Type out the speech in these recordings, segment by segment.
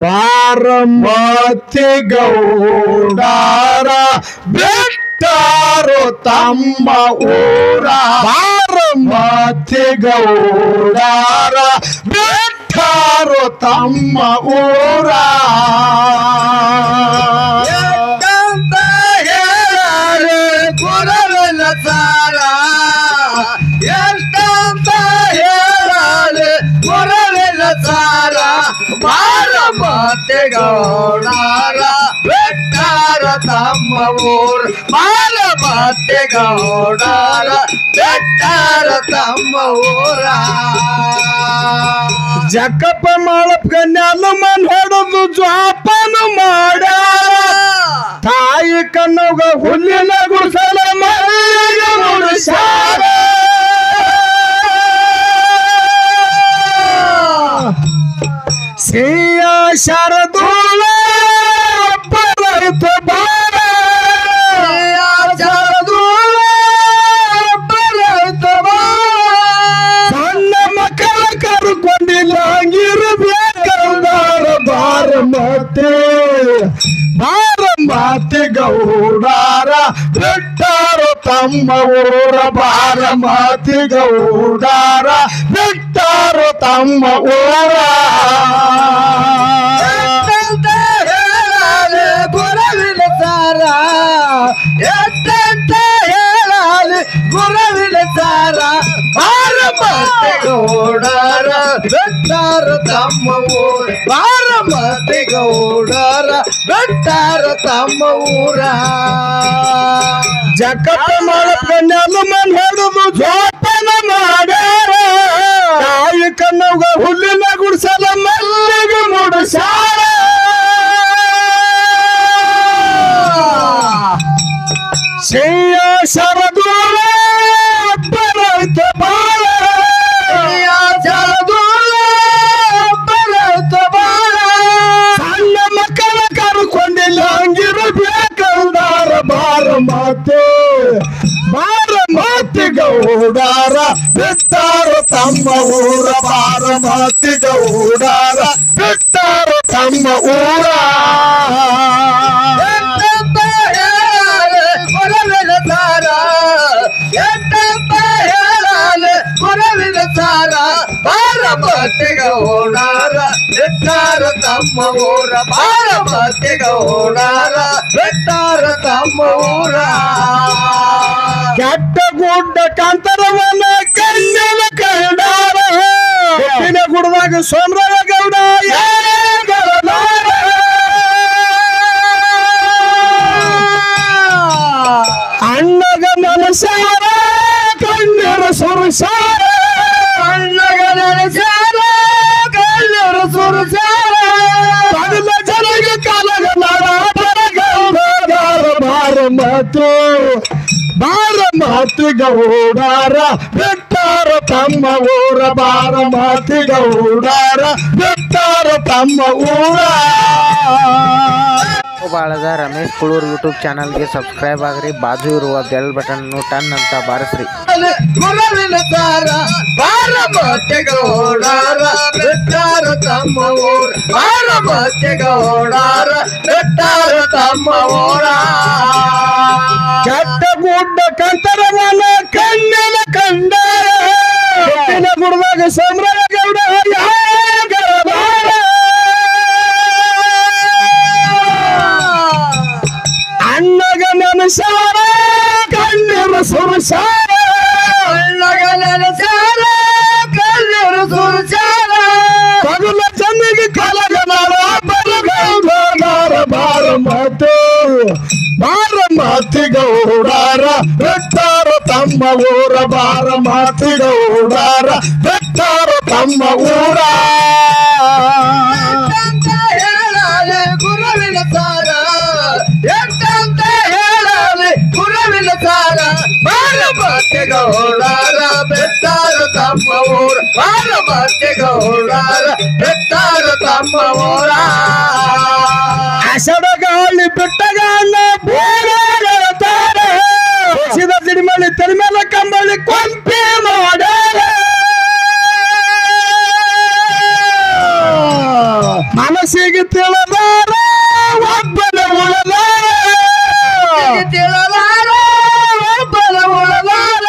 ಬಾರಮತಿ ಗೌಡರ ಬಿಟ್ಟರು ತಮ್ಮ ಊರ ಬಾರಮತಿ ಗೌಡರ ಬಿಟ್ಟರು ತಮ್ಮ ಊರ ಎಷ್ಟಂತ ಹೇಳಲಿ ಗುರುವಿನ ಸಾರ ಎಷ್ಟಂತ ಹೇಳಲಿ ಗುರುವಿನ ಸಾರ ಬಾರಮತಿ ಗೌಡರ ಬಿಟ್ಟರು ತಮ್ಮ ಊರ ಬಾರಮತಿ ಗೌಡರ ಬಿಟ್ಟರು ತಮ್ಮ ಊರ ಜಕ್ಕಪ್ಪ ಮಾಳಪ್ಪ ನೆಲ ಮನ್ ಹೊಡೆದು ಜ್ವಾಪನ ಮಾಡ್ಯಾರ ತಾಯಿ ಕಣ್ಣಗ ಹುಲ್ಲಿನ ಗುಡಿಸಲ ಮಲ್ಲಿಗೆ ಮುಡಿಸ್ಯಾರ ಸಿಯ ಶರದೂಳ ಬರೈತ ಬಾರ ಶರದೂಳ ಬರೈತ ಬಾರ ಸಣ್ಣ ಮಕ್ಕಳ ಕರ್ಕೊಂಡಿಲ್ಲ ಹಂಗಿರಬೇಕಂದಾರ ಬಾರಮತಿ ಗೌಡರ ಬಿಟ್ಟರು ತಮ್ಮ ಊರ ಬಾರಮತಿ ಗೌಡರ ಬಿಟ್ಟರು ತಮ್ಮ ಊರ ಎಷ್ಟಂತ ಹೇಳಲಿ ಗುರುವಿನ ಸಾರ ಎಷ್ಟಂತ ಹೇಳಲಿ ಗುರುವಿನ ಸಾರ ಬಾರಮತಿ ಗೌಡರ ಬಿಟ್ಟರು ತಮ್ಮ ಊರ ಬಾರಮತಿ ಗೌಡರ ಬಿಟ್ಟರು ತಮ್ಮ ಊರ ಜಕ್ಕಪ್ಪ ಮಾಳಪ್ಪ ನೆಲ ಮನ್ ಹೊಡೆದು ಜೋಪಾನ ಮಾಡ್ಯಾರ ತಾಯಿ ಕಣ್ಣಗ ಹುಲ್ಲಿನ ಗುಡಿಸಲ ಮಲ್ಲಿಗೆ ಮುಡಿಸ್ಯಾರ ಸಿಯ ಶರದೂಳ ಬರೈತ ಬಾಳ ಶರದೂಳ ಬರೈತ ಬಾಳ ಸಣ್ಣ ಮಕ್ಕಳ ಕರ್ಕೊಂಡಿಲ್ಲ ಹಂಗಿರಬೇಕಂದಾರ ಬಾರಮತಿ ಗೌಡರ ಬಿಟ್ಟರು ತಮ್ಮ ಊರ ಬಾರಮತಿ ಗೌಡರ ಬಿಟ್ಟರು ತಮ್ಮ ಊರ ಎಷ್ಟಂತ ಹೇಳಲಿ ಗುರುವಿನ ಸಾರ ಎಷ್ಟಂತ ಹೇಳಲಿ ಗುರುವಿನ ಸಾರ ಬಾರಮತಿ ಗೌಡರ ಬಿಟ್ಟರು ತಮ್ಮ ಊರ ಬಾರಮತಿ ಗೌಡರ ಬಿಟ್ಟರು ತಮ್ಮ ಊರ ಕೆಟ್ಟ ಗುಡ್ಡ ಕಾಂತರವನ ಕಣ್ಣಿನ ಕಂಡಾರ ಹುಟ್ಟಿನ ಗುಡ್ದಾಗ ಸೋಮರಾಯ ಗೌಡ ಅಣ್ಣಗ ಮನಸಾರ ಕಣ್ಣೀರ ಸುರಸಾರ ಅಣ್ಣಗ ನೆನೆಸಾರ ಕಣ್ಣೀರ ಸುರಿಸಾರ ಪಗಲ ಜನಗೆ ಕಾಲಗ ಬಾರಮತಿ ಗೌಡರ ಬಿಟ್ಟರು ತಮ್ಮ ಊರ ಬಾರಮತಿ ಗೌಡರ ಬಿಟ್ಟರು ತಮ್ಮ ಊರ ಬಾಳದ ರಮೇಶ್ ಕುಳೂರ್ ಯೂಟ್ಯೂಬ್ ಚಾನಲ್ಗೆ ಸಬ್ಸ್ಕ್ರೈಬ್ ಆಗ್ರಿ ಬಾಜು ಇರುವ ಬೆಲ್ ಬಟನ್ ಟನ್ ಅಂತ ಬಾರಿಸ್ರಿ ಗುರುವಿನ ಸಾರ ಬಾರಮತಿ ಗೌಡರ ಬಿಟ್ಟರು ತಮ್ಮ ಊರ ಬಾರಮತಿ ಗೌಡರ ಬಿಟ್ಟರು ತಮ್ಮ ಊರ ಕೆಟ್ಟ ಗುಡ್ಡ ಕಂತರವನ ಕಣ್ಣಿನ ಕಂಡಾರ ಹುಟ್ಟಿನ ಗುಡ್ದಾಗ ಸೋಮರಾಯ ಗೌಡ ಅಣ್ಣಗ ನೆನಸಾರ ಕಣ್ಣೀರ ಸುರಸಾರ ಅಣ್ಣಗ ನೆನೆಸಾರ ಕಣ್ಣೀರ ಸುರಿಸಾರ ಪಗಲ ಜನಿಗೆ ಕಲಗನಾರ ಬರಗೌಡರ ಬಾರಮತಿ ಗೌಡರ ಬಿಟ್ಟರು ತಮ್ಮ ಊರ ಬಾರಮತಿ ಗೌಡರ ಬಿಟ್ಟರು ತಮ್ಮ ಊರ ಎಷ್ಟಂತ ಹೇಳಲಿ ಗುರುವಿನ ಸಾರ ಎಷ್ಟಂತ ಹೇಳಲಿ ಗುರುವಿನ ಸಾರ ಬಾರಮತಿ ಗೌಡರ ಬಿಟ್ಟರು ತಮ್ಮ ಊರ ಬಾರಮತಿ ಗೌಡರ ಬಿಟ್ಟರು ತಮ್ಮ ಊರ ಆಷಾಢ ಗಾಳಿ ಬಿಟ್ಟಗಾಲ ಬೋರಾಡ್ತಾರೆ ಸಿದ ಸಿಡಿಮಳಿ ತಲೆಮೇಲ ಕಂಬಳಿ ಕೊಂಪೆ ಮಾಡ್ಯಾರ ಮನಸ್ಸಿಗೆ ತಿಳಿದಾರ ಒಬ್ಬನ ಉಳದಾರ ತಿಳಲಾರ ಒಬ್ಬನ ಉಳಲಾರ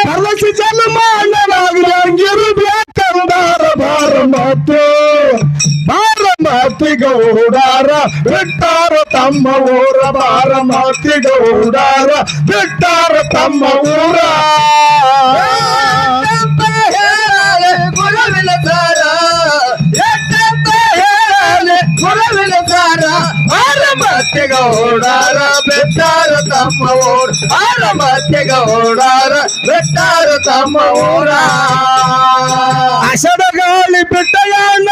ಕಲಸಿ ಜನ್ಮ ಅಣ್ಣನಾಗಿರಂಗಿರಬೇಕಂದಾರ ಬಾರ ಮಾತಿಗೌಡಾರ ಬಿಟ್ಟಾರ ತಮ್ಮ ಊರ ಬಾರ ಮಾತಿಗೌಡಾರ ಬಿಟ್ಟಾರ ತಮ್ಮ ಊರ ಗುರುವಿನ ಸಾರ ಎಷ್ಟಂತ ಹೇಳಲೆ ಗುರುವಿನ ಸಾರ ಮತ್ತೆಗೌಡಾರ ಬೆಟ್ಟಾರ ತಮ್ಮ ಊರ ಮತ್ತೆಗೌಡಾರ ಬೆಟ್ಟಾರ ತಮ್ಮ ಊರ ಆಷಾಢ ಗಾಳಿ ಬಿಟ್ಟಗಣ್ಣ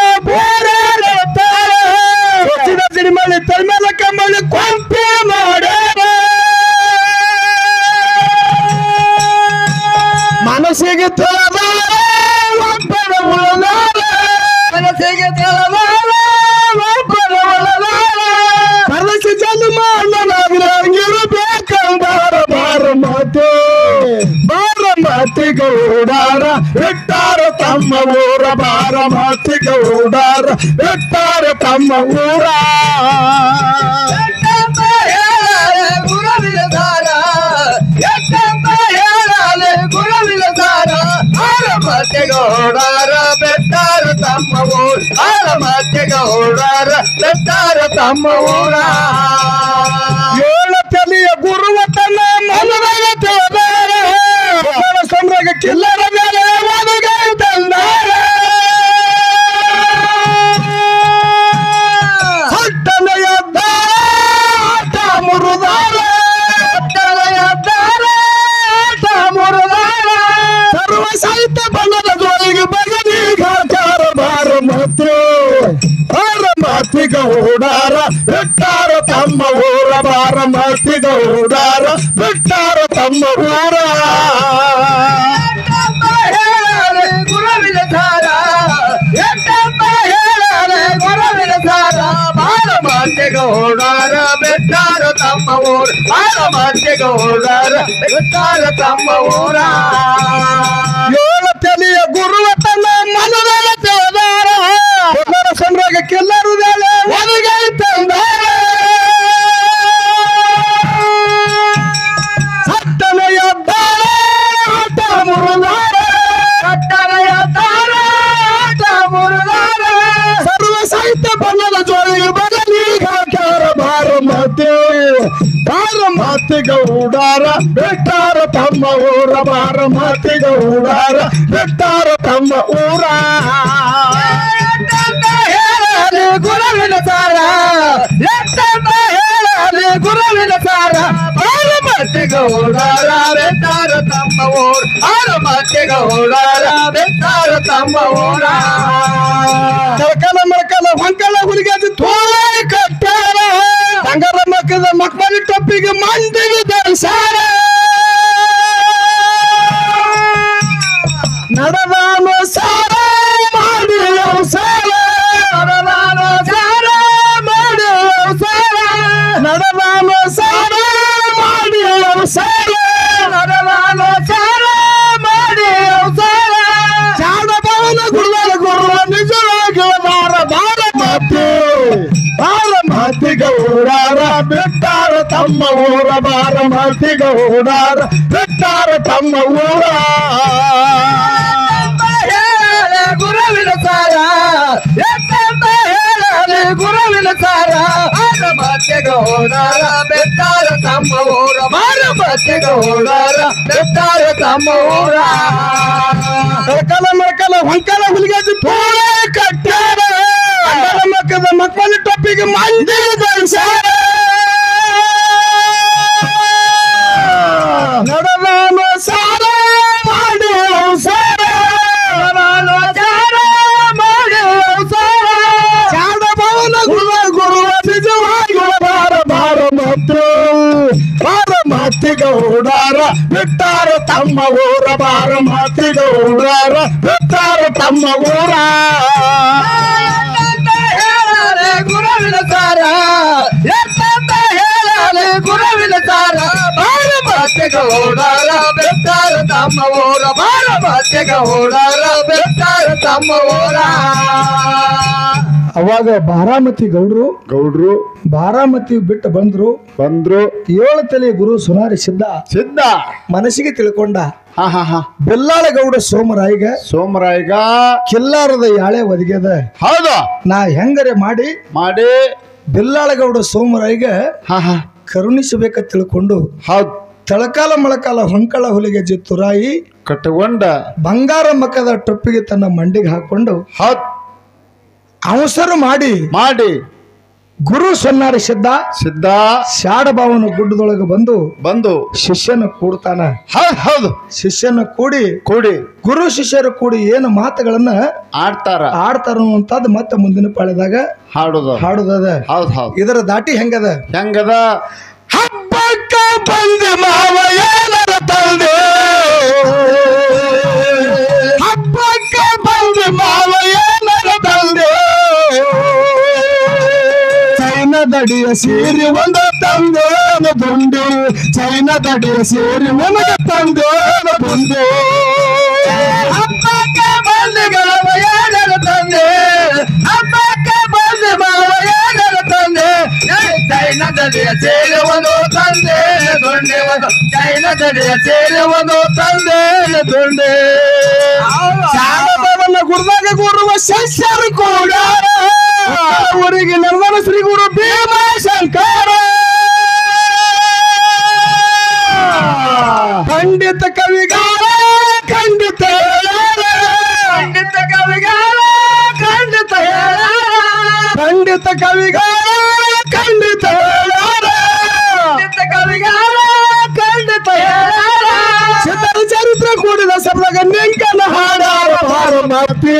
ಬೋರಿದ ಸಿಡಿಮಳಿ ತಲ್ಮೇಲ ಕಂಬಳಿ ಕೊಂಪೆ ಮಾಡ್ಯಾರ ಮನಸ್ಸಿಗೆ ತಿಳಿದಾರ ಒಬ್ಬನ ಉಳದಾರ ಮನಸ್ಸಿಗೆ ತಿಳಿದಾರ ಒಬ್ಬನ ಉಳದಾರ ಕಲಸಿ ಜನ್ಮ ಅಣ್ಣನಾಗಿರಂಗಿರಬೇಕಂದಾರ ಬಾರ ಮಾತಿಗೌಡಾರ ಬಿಟ್ಟಾರ ತಮ್ಮ ಊರ ಬಾರ ಮಾತಿಗೌಡಾರ ಬಿಟ್ಟಾರ ತಮ್ಮ ಊರ ಗುರುವಿನ ಸಾರ ಎಷ್ಟಂತ ಹೇಳಲೆ ಗುರುವಿನ ಸಾರ ಮತ್ತೆಗೌಡಾರ ಬೆಟ್ಟಾರ ತಮ್ಮ ಊರ ಮತ್ತೆಗೌಡಾರ ಬೆಟ್ಟಾರ ತಮ್ಮ ಊರ ಏಳು ತಲೆಯ ಗುರುವತನ ಮನದಾಗ ತಿಳಿದಾರ ಸಂದ್ರಾಗ ಕಿಲ್ಲರ ಮೇಲೆ ಒದಗೈ ತಂದಾರ ಹಟ್ಟನೆಯ ಆಟ ಮುರಿದಾರ ಸರ್ವ ಸಾಹಿತ್ಯ ಬಣ್ಣದ ಜೋಳಿಗೆ ಬಗದಿಗಾಚಾರ ಬಾರ ಮಾತಿಗೌಡಾರ ಬಿಟ್ಟಾರ ತಮ್ಮ ಊರ ಬಾರ ಮಾತಿಗೌಡಾರ ಬಿಟ್ಟಾರ ತಮ್ಮ ಊರ ಗುರುವಿನ ಸಾರ ಎಷ್ಟಂತ ಹೇಳಲೆ ಗುರುವಿನ ಸಾರ ಮತ್ತೆಗೌಡಾರ ಬೆಟ್ಟಾರ ತಮ್ಮ ಊರ ಮತ್ತೆಗೌಡಾರ ಬೆಟ್ಟಾರ ತಮ್ಮ ಊರ ಏಳು ತಲೆಯ ಗುರುವತನ ಮನದಾಗ ತಿಳಿದಾರ ಸಂದ್ರಾಗ ಕಿಲ್ಲರು ಮೇಲೆ ಒದಗೈ ತಂದಾರ ಸತ್ತನೆಯ ಆಟ ಮುರಿದಾರ ಸರ್ವ ಸಾಹಿತ್ಯ ಬಣ್ಣದ ಜೋಳಿಗೆ ಬದಲಿಗಾಚಾರ ಬಾರ ಮಾತಿಗೌಡಾರ ಬಿಟ್ಟಾರ ತಮ್ಮ ಊರ ಬಾರ ಮಾತಿಗೌಡಾರ ಬಿಟ್ಟಾರ ತಮ್ಮ ಊರ ಗುರುವಿನ ಸಾರ ಎಷ್ಟಂತ ಹೇಳಲೆ ಗುರುವಿನ ಸಾರ ಮತ್ತೆಗೌಡಾರ ಬೆಟ್ಟಾರ ತಮ್ಮ ಊರ ಮತ್ತೆಗೌಡಾರ ಬೆಟ್ಟಾರ ತಮ್ಮ ಊರ ಕಳಕಲ ಮಳಕಲ ಹೊಂಕಲ ಹುಲಿಗಾಜಿ ತೋಳಾಯಿ ಕಟ್ಟಾರ ಬಂಗಾರ ಮಕ್ಕದ ಮಕ್ಮಲಿ ಟೊಪ್ಪಿಗೆ ಮಂದಿಗೆ ಧರಿಸಾರ ನಡೆದಾನು ಸಾರ ಮಾಡಿ ಸಾರ ನಡೆದಾನು ಸಾರ ಮಾಡಿ ಸಾರ ನಡೆದಾನು ಸಾರ ಮಾಡಿ ಸಾರ ನಡೆದಾನು ಸಾರ ಮಾಡಿ ಸಾರ ಚಾಡ ಭವನ ಗುರುಗಳ ಗುರುವ ನಿಜವಾಗಿ ಬಾರ ಮಾತಿಗೌಡಾರ ಬಿಟ್ಟಾರ ತಮ್ಮ ಊರ ಬಾರ ಮಾತಿಗೌಡಾರ ಬಿಟ್ಟಾರ ತಮ್ಮ ಊರ ಗುರುವಿನ ಸಾರ ಎಷ್ಟಂತ ಹೇಳಲೆ ಗುರುವಿನ ಸಾರ ಮತ್ತೆಗೌಡಾರ ಬೆಟ್ಟಾರ ತಮ್ಮ ಊರ ಮತ್ತೆಗೌಡಾರ ಬೆಟ್ಟಾರ ತಮ್ಮ ಊರ ಕಳಕಲ ಮಳಕಲ ಹೊಂಕಲ ಹುಲಿಗಾಜಿ ತೋಳಾಯಿ ಕಟ್ಟಾರ ಬಂಗಾರ ಮಕ್ಕದ ಮಕ್ಮಲಿ ಟೊಪ್ಪಿಗೆ ಮಂದಿಗೆ ಧರಿಸಾರ ನಡೆದಾನು ಸಾರ ಮಾಡಿ ಸಾರ ಚಾಡ ಭವನ ಗುರುವ ನಿಜವಾಗಿ ಬಾರ ಮಾತಿಗೌಡಾರ ಬಿಟ್ಟಾರ ತಮ್ಮ ಊರ ಬಾರ ಮಾತಿಗೌಡಾರ ಬಿಟ್ಟಾರ ತಮ್ಮ ಊರ ಗುರುವಿನ ಸಾರ ಎಷ್ಟಂತ ಹೇಳಲೆ ಗುರುವಿನ ಸಾರ ಮತ್ತೆಗೌಡಾರ ಬೆಟ್ಟಾರ ತಮ್ಮ ಊರ ಮತ್ತೆಗೌಡಾರ ಬೆಟ್ಟಾರ ತಮ್ಮ ಊರ ಅವಾಗ ಬಾರಾಮತಿ ಗೌಡ್ರು ಬಾರಾಮತಿ ಬಿಟ್ಟು ಬಂದ್ರು 7 ತಲೆ ಗುರು ಸುನಾರಿ ಸಿದ್ಧ ಮನಸ್ಸಿಗೆ ತಿಳ್ಕೊಂಡ ಬೆಲ್ಲಾಳಗೌಡ ಸೋಮರಾಯಿಗ ಕಿಲ್ಲಾರದ ಯಾಳೆ ಒದಗ್ಯದ ಹೌದು ನಾ ಹೆಂಗರೆ ಮಾಡಿ ಬೆಲ್ಲಾಳಗೌಡ ಸೋಮರಾಯಿಗ ಕರುಣಿಸಬೇಕ ತಿಳ್ಕೊಂಡು ಹೌದು ತಳಕಾಲ ಮೊಳಕಾಲ ಹೊಂಕಳ ಹುಲಿಗೆ ಜಿತ್ತುರಾಯಿ ಕಟ್ಟಕೊಂಡ ಬಂಗಾರ ಮಕ್ಕದ ಟೊಪ್ಪಿಗೆ ತನ್ನ ಮಂಡಿಗೆ ಹಾಕೊಂಡು ಹೌದು ಅವಸರ ಮಾಡಿ ಗುರು ಸೊನ್ನಾರಿ ಸಿದ್ಧ ಶಾಡಭಾವನ ಗುಡ್ಡದೊಳಗೆ ಬಂದು ಶಿಷ್ಯನ ಕೂಡ್ತಾನ ಹೌದು ಶಿಷ್ಯನ ಕೂಡಿ ಗುರು ಶಿಷ್ಯರು ಕೂಡಿ ಏನು ಮಾತುಗಳನ್ನ ಆಡ್ತಾರ ಅಂತದ್ ಮತ್ತೆ ಮುಂದಿನ ಪಾಳ್ಯದಾಗ ಹಾಡುದದ ಇದರ ದಾಟಿ ಹೆಂಗದ ಹಬ್ಬಕ್ಕ ಬಂದೆ ಮಾವ ಏನರ ತಂದೆ ಹಬ್ಬಕ್ಕ ಬಂದೆ ಮಾವ ಏನರ ತಂದೆ ಚೈನದಡಿಯ ಸೇರಿ ಒಂದು ತಂದೇನು ದುಂಡು ಚೈನದಡಿಯ ಸೇರಿ ಒಂದು ತಂದೇನು ದುಂಡು ಹಬ್ಬಕ್ಕ ಬಂದೆ ಮಾವ ಏನರ ತಂದೆ ಹಬ್ಬಕ್ಕ ಬಂದೆ ಮಾವ ಏನರ ತಂದೆ ಚೈನದಡಿಯ ಸೇರುವುದು ತಂದೆ ಚೈನದಡಿಯ ಸೇರುವುದು ತಂದೆ ಶಾರದವನ್ನ ಗುರುದಾಗ ಗುರುವ ಶಿಷ್ಯರು ಕೂಡ ಊರಿಗೆ ನಿರ್ಮಲ ಶ್ರೀ ಗುರು ಭೀಮಶಂಕರ ಖಂಡಿತ ಕವಿಗಾರ ಖಂಡಿತ ಕವಿಗಾರ ಖಂಡಿತ ಖಂಡಿತ ಕವಿಗಾರ ಖಂಡಿತ ಕವಿಗಾರ ಖಂಡಿತ ಸಿದ್ಧರ ಚರಿತ್ರ ಕೂಡಿದ ಶಬ್ದಾಗ ನಿಂಕನ ಹಾಡಾರ ಬಾರಮತಿ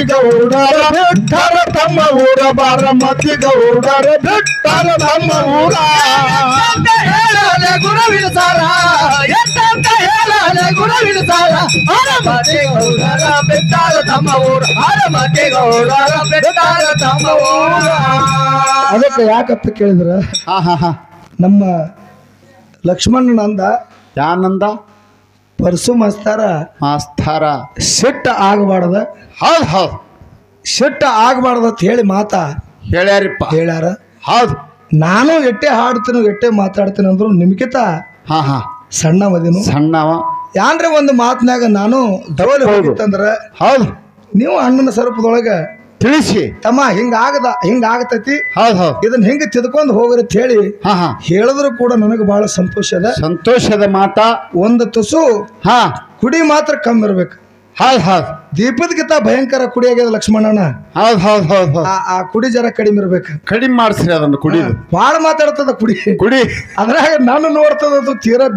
ಗೌಡರ ಬಿಟ್ಟರ ತಮ್ಮ ಊರ ಬಾರಮತಿ ಗೌಡರ ಬಿಟ್ಟರ ತಮ್ಮ ಊರ ಹೇಳಲೆ ಗುರುವಿನ ಸಾರ ಎಷ್ಟಂತ ಹೇಳಲೆ ಗುರುವಿನ ಸಾರ ಬಾರಮತಿ ಗೌಡರ ಬಿಟ್ಟರ ತಮ್ಮ ಊರ ಬಾರಮತಿ ಗೌಡರ ಬಿಟ್ಟರ ತಮ್ಮ ಊರ ಅದಕ್ಕೆ ಯಾಕಂತ ಕೇಳಿದ್ರ ನಮ್ಮ ಲಕ್ಷ್ಮಣನಂದ ಯಾನಂದ ಪರಸು ಮಾಸ್ತಾರ ಸಿಟ್ಟ ಆಗಬಾರ್ದ ಹೌದು ಸಿಟ್ಟ ಆಗಬಾರ್ದ ಅಂತ ಹೇಳಿ ಹೇಳ್ಯಾರ ಹೌದು ನಾನು ಎಟ್ಟೆ ಹಾಡ್ತೀನಿ ಎಟ್ಟೆ ಮಾತಾಡ್ತೀನಿ ಅಂದ್ರು ನಿಮ್ಗಿತ ಸಣ್ಣವ ಯಾನ್ರೆ ಒಂದು ಮಾತನಾಗ ನಾನು ಡೋಲ್ ಹೋಗಿತ್ತಂದ್ರ ಹೌದು ನೀವು ಅಣ್ಣನ ಸ್ವರೂಪದೊಳಗ ತಿಳಿಸಿ ತಮ್ಮ ಹಿಂಗಾಗತೈತಿ ಇದನ್ನ ಹಿಂಗ ತಿದ್ಕೊಂಡ್ ಹೋಗ್ರಿ ಅಂತ ಹೇಳಿ ಹೇಳಿದ್ರು ಕೂಡ ನನಗೆ ಬಹಳ ಸಂತೋಷದ ಮಾತ ಒಂದು ತುಸು ಕುಡಿ ಮಾತ್ರ ಕಮ್ಮಿ ಇರ್ಬೇಕು ದೀಪದಕ್ಕಿಂತ ಭಯಂಕರ ಕುಡಿ ಆಗ್ಯದ ಲಕ್ಷ್ಮಣನ ಆ ಕುಡಿ ಜರ ಕಡಿಮೆ ಇರ್ಬೇಕು ಕಡಿಮೆ ಮಾಡಿಸ್ರಿ ಅದನ್ನು ಕುಡಿ ಬಾಳ ಮಾತಾಡ್ತದ ಕುಡಿ ಅದ್ರಾಗ ನಾನು ನೋಡ್ತದ ತೀರಾ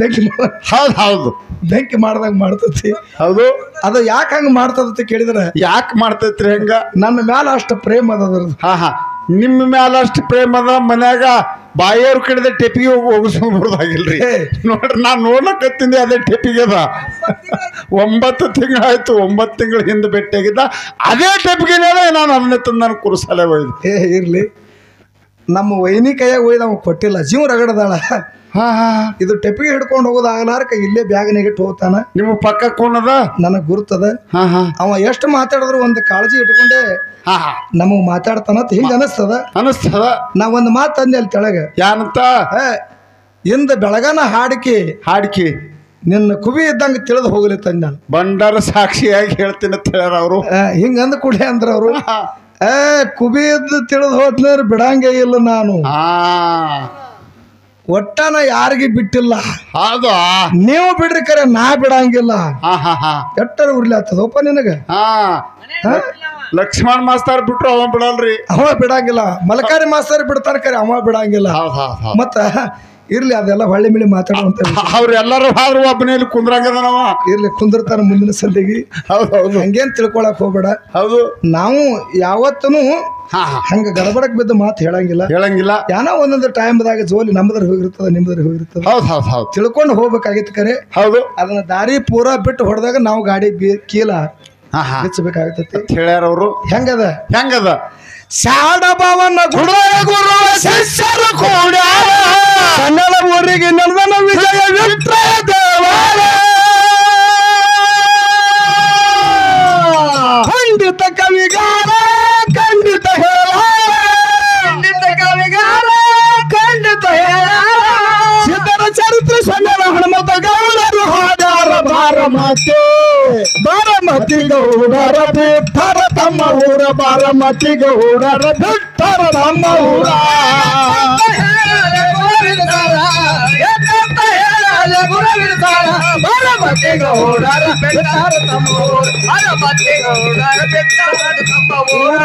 ಬೆಂಕಿ ಮಾಡ್ದಂಗ ಮಾಡ್ತತಿ ಹೌದು ಅದು ಯಾಕೆ ಹಂಗ ಮಾಡ್ತದ ಕೇಳಿದ್ರ ಯಾಕೆ ಮಾಡ್ತೈತ್ರಿ ಹಂಗ ನನ್ನ ಮ್ಯಾಲ ಅಷ್ಟು ಪ್ರೇಮ ಅದ್ರದ್ದು ನಿಮ್ಮ ಮ್ಯಾಲ ಅಷ್ಟು ಪ್ರೇಮ ಅದ ಮನ್ಯಾಗ ಬಾಯಿಯವ್ರ ಕಡೆದ ಟೆಪಿಗೆ ಹೋಗಿಸ್ಕೊಂಡ್ಬರ್ದಾಗಿಲ್ರಿ ನೋಡ್ರಿ ನಾನ್ ನೋಡ್ಲಕತ್ತೀನಿ ಅದೇ ಟೆಪಿಗೆ ಅದ 9 ತಿಂಗಳಾಯ್ತು 9 ತಿಂಗಳ ಹಿಂದೆ ಭೇಟಿಯಾಗಿದ್ದ ಅದೇ ಟೆಪಿಗೆ ನಾನು ಅದನ್ನೇ ತಂದು ನಾನು ಕುರುಸಾಲೆ ಒಯ್ದು ಇರ್ಲಿ ನಮ್ಮ ವೈನಿ ಕೈಯಾಗ ಒಯ್ದು ಅವ ಕೊಟ್ಟಿಲ್ಲ ಜೀವ ರಗಡದಾಳ ಇದು ಟೆಪಿಗೆ ಹಿಡ್ಕೊಂಡು ಹೋಗೋದಾಗಲಾರಕ ಇಲ್ಲೇ ಬ್ಯಾಗ್ನಾಗ ಇಟ್ಟು ಹೋಗ್ತಾನ ನಿಮ್ಮ ಪಕ್ಕ ಕೋಣದ ನನಗ್ ಗುರ್ತದ ಅವ ಎಷ್ಟು ಮಾತಾಡಿದ್ರು ಒಂದು ಕಾಳಜಿ ಇಟ್ಕೊಂಡೆ ನಮಗ್ ಮಾತಾಡ್ತಾನತ್ ಹಿಂಗ ಅನಸ್ತದ ನಾ ಒಂದ್ ಮಾತು ಅಂದೆ ಅಲ್ಲಿ ತೆಳಗ ಯಾನಂತ ಇಂದ ಬೆಳಗನ ಹಾಡಿಕೆ ನಿನ್ನ ಕುಬಿ ಇದ್ದಂಗ ತಿಳಿದು ಹೋಗ್ಲಿ ತಂದ ನಾನು ಬಂಡಾರ ಸಾಕ್ಷಿಯಾಗಿ ಹೇಳ್ತೀನಿ ಅಂತ ಹೇಳ್ಯಾರ ಅವರು ಹಿಂಗ ಅಂದ ಕುಡಿ ಅಂದ್ರ ಅವರು ಕುಬಿ ಇದ್ದು ತಿಳಿದು ಹೋದ್ನವ್ರು ಬಿಡಂಗೇ ಇಲ್ಲ ನಾನು ಒಟ್ಟನ ಯಾರಿಗೆ ಬಿಟ್ಟಿಲ್ಲ ಹೌದು ನೀವು ಬಿಡ್ರಿ ಕರೆ ನಾ ಬಿಡಂಗಿಲ್ಲ ಎಟ್ಟರ ಉರ್ಲಿ ಆಗ್ತದಪ್ಪ ನಿನಗ ಲಕ್ಷ್ಮಣ್ ಮಾಸ್ತರ್ ಬಿಟ್ರು ಅವ ಬಿಡಲ್ರಿ ಅವ ಬಿಡಂಗಿಲ್ಲ ಮಲಕಾರಿ ಮಾಸ್ತರ್ ಬಿಡ್ತಾರ ಕರೆ ಅವ ಬಿಡಂಗಿಲ್ಲ ಮತ್ತ ಇರ್ಲಿ ಅದೆಲ್ಲ ಹೊಳ್ಳಿ ಮಿಳಿ ಮಾತಾಡುವಂತ ಅವ್ರೆಲ್ಲರೂ ಆದ್ರೂ ಒಬ್ಬನೇಲಿ ಕುಂದ್ರಂಗದನವ ಇರ್ಲಿ ಕುಂದಿರ್ತಾರ ಮುಂದಿನ ಸಂದಿಗೆ ಹೌದು ಹಂಗೇನ್ ತಿಳ್ಕೊಳಕ್ ಹೋಗ್ಬೇಡ ಹೌದು ನಾವು ಯಾವತ್ತೂ ಹಂಗ ಗಡಬಡಕ್ ಬಿದ್ದ ಮಾತು ಹೇಳಂಗಿಲ್ಲ ಏನೋ ಒಂದೊಂದು ಟೈಮ್ದಾಗ ಜೋಲಿ ನಮ್ಮದ್ರ ಹೋಗಿರ್ತದ ನಿಮ್ಮದ್ರ ಹೋಗಿರ್ತದ ಹೌದು ತಿಳ್ಕೊಂಡು ಹೋಗ್ಬೇಕಾಗಿತ್ತು ಕರೆ ಹೌದು ಅದನ್ನ ದಾರಿ ಪೂರಾ ಬಿಟ್ಟು ಹೊಡೆದಾಗ ನಾವು ಗಾಡಿ ಕೀಲ ಹೆಚ್ಚಬೇಕಾಗತೈತಿ ಹೇಳ್ಯಾರ ಅವರು ಹೆಂಗದ ಶಾಡಭವನ ಗುರು ಶಿಷ್ಯರು ಕೂಡ ಕನ್ನಡ ಊರಿಗೆ ನಡೆದನ ವಿಜಯ ವಿಟ್ರ ದೇವಾರ ಖಂಡಿತ ಕವಿಗಾರ ಮಾತೆ ಬಾರಮತಿ ಗೌಡರ ಬಿಟ್ಟರ ತಮ್ಮ ಊರ ಬಾರಮತಿ ಗೌಡರ ಬಿಟ್ಟರ ನಮ್ಮ ಊರ ಬಾರಮತಿ ಗೌಡರ ಬಿಟ್ಟರ ತಮ್ಮ ಊರ ಬಾರಮತಿ ಗೌಡರ ಬಿಟ್ಟರ ತಮ್ಮ ಊರ